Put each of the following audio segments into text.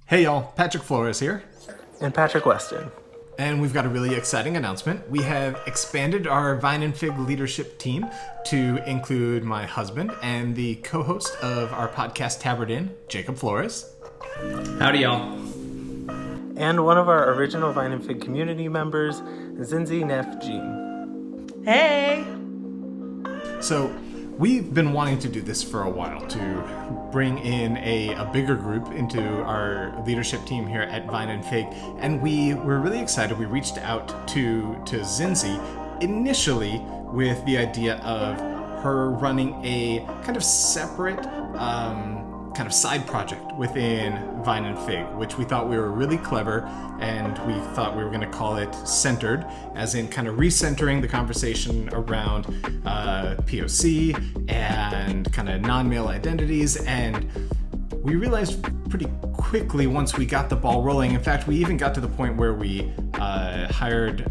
Hey y'all, Patrick Flores here. And Patrick Weston. And we've got a really exciting announcement. We have expanded our Vine and Fig leadership team to include my husband and the co-host of our podcast Tabard In, Jacob Flores. Howdy y'all. And one of our original Vine and Fig community members, Zinzy Jacob. Hey! So we've been wanting to do this for a while, to bring in a bigger group into our leadership team here at Vine and Fig, and we were really excited. We reached out to Zinzy initially with the idea of her running a kind of separate kind of side project within Vine and Fig, which we thought we were really clever, and we thought we were going to call it Centered, as in kind of recentering the conversation around POC and kind of non-male identities. And we realized pretty quickly once we got the ball rolling, in fact, we even got to the point where we hired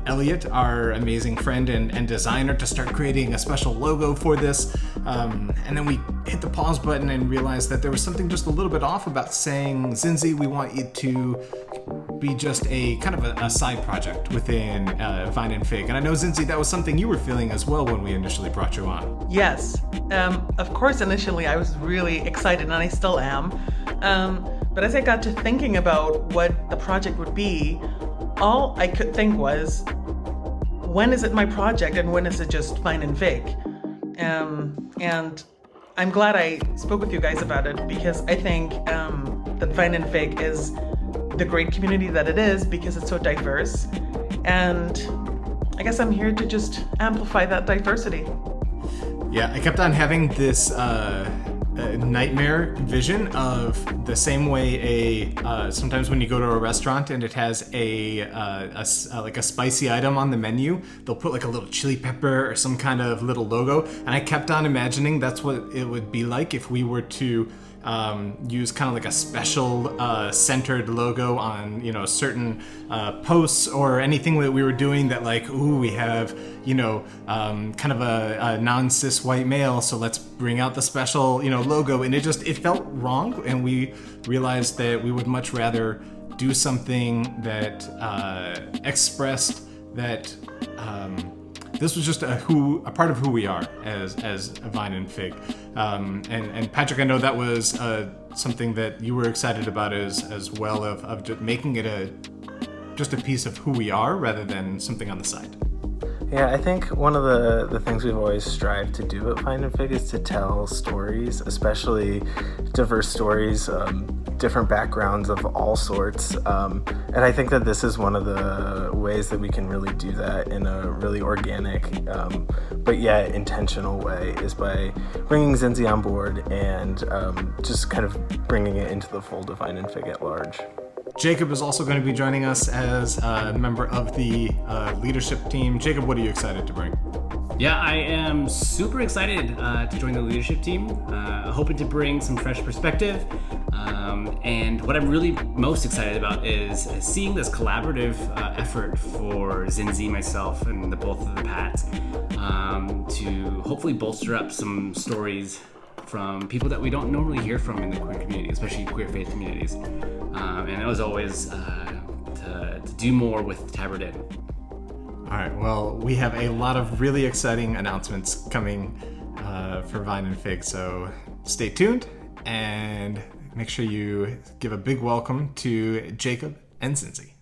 Elliot, our amazing friend and designer, to start creating a special logo for this. And then we hit the pause button and realized that there was something just a little bit off about saying, Zinzy, we want you to be just a kind of a side project within Vine and Fig. And I know, Zinzy, that was something you were feeling as well when we initially brought you on. Yes. Of course, initially I was really excited, and I still am. But as I got to thinking about what the project would be, all I could think was, when is it my project and when is it just Vine and Fig? And I'm glad I spoke with you guys about it, because I think that Vine and Fig is the great community that it is because it's so diverse. And I guess I'm here to just amplify that diversity. Yeah, I kept on having this nightmare vision of the same way sometimes when you go to a restaurant and it has like a spicy item on the menu, they'll put like a little chili pepper or some kind of little logo, and I kept on imagining that's what it would be like if we were to use kind of like a special centered logo on, certain posts or anything that we were doing that, like, ooh, we have, kind of a non-cis white male, so let's bring out the special, logo. And it felt wrong, and we realized that we would much rather do something that expressed that this was just a part of who we are as a Vine and Fig. And Patrick, I know that was something that you were excited about as well, of just making it just a piece of who we are rather than something on the side. Yeah, I think one of the things we've always strived to do at Vine and Fig is to tell stories, especially diverse stories, different backgrounds of all sorts. And I think that this is one of the ways that we can really do that in a really organic, but yet intentional way, is by bringing Zinzy on board and just kind of bringing it into the fold of Vine and Fig at large. Jacob is also going to be joining us as a member of the leadership team. Jacob, what are you excited to bring? Yeah, I am super excited to join the leadership team, hoping to bring some fresh perspective. And what I'm really most excited about is seeing this collaborative effort for Zinzy, myself, and both of the Pats to hopefully bolster up some stories from people that we don't normally hear from in the queer community, especially queer faith communities. And as always, to do more with Tabard In. All right, well, we have a lot of really exciting announcements coming for Vine and Fig, so stay tuned and make sure you give a big welcome to Jacob and Zinzy.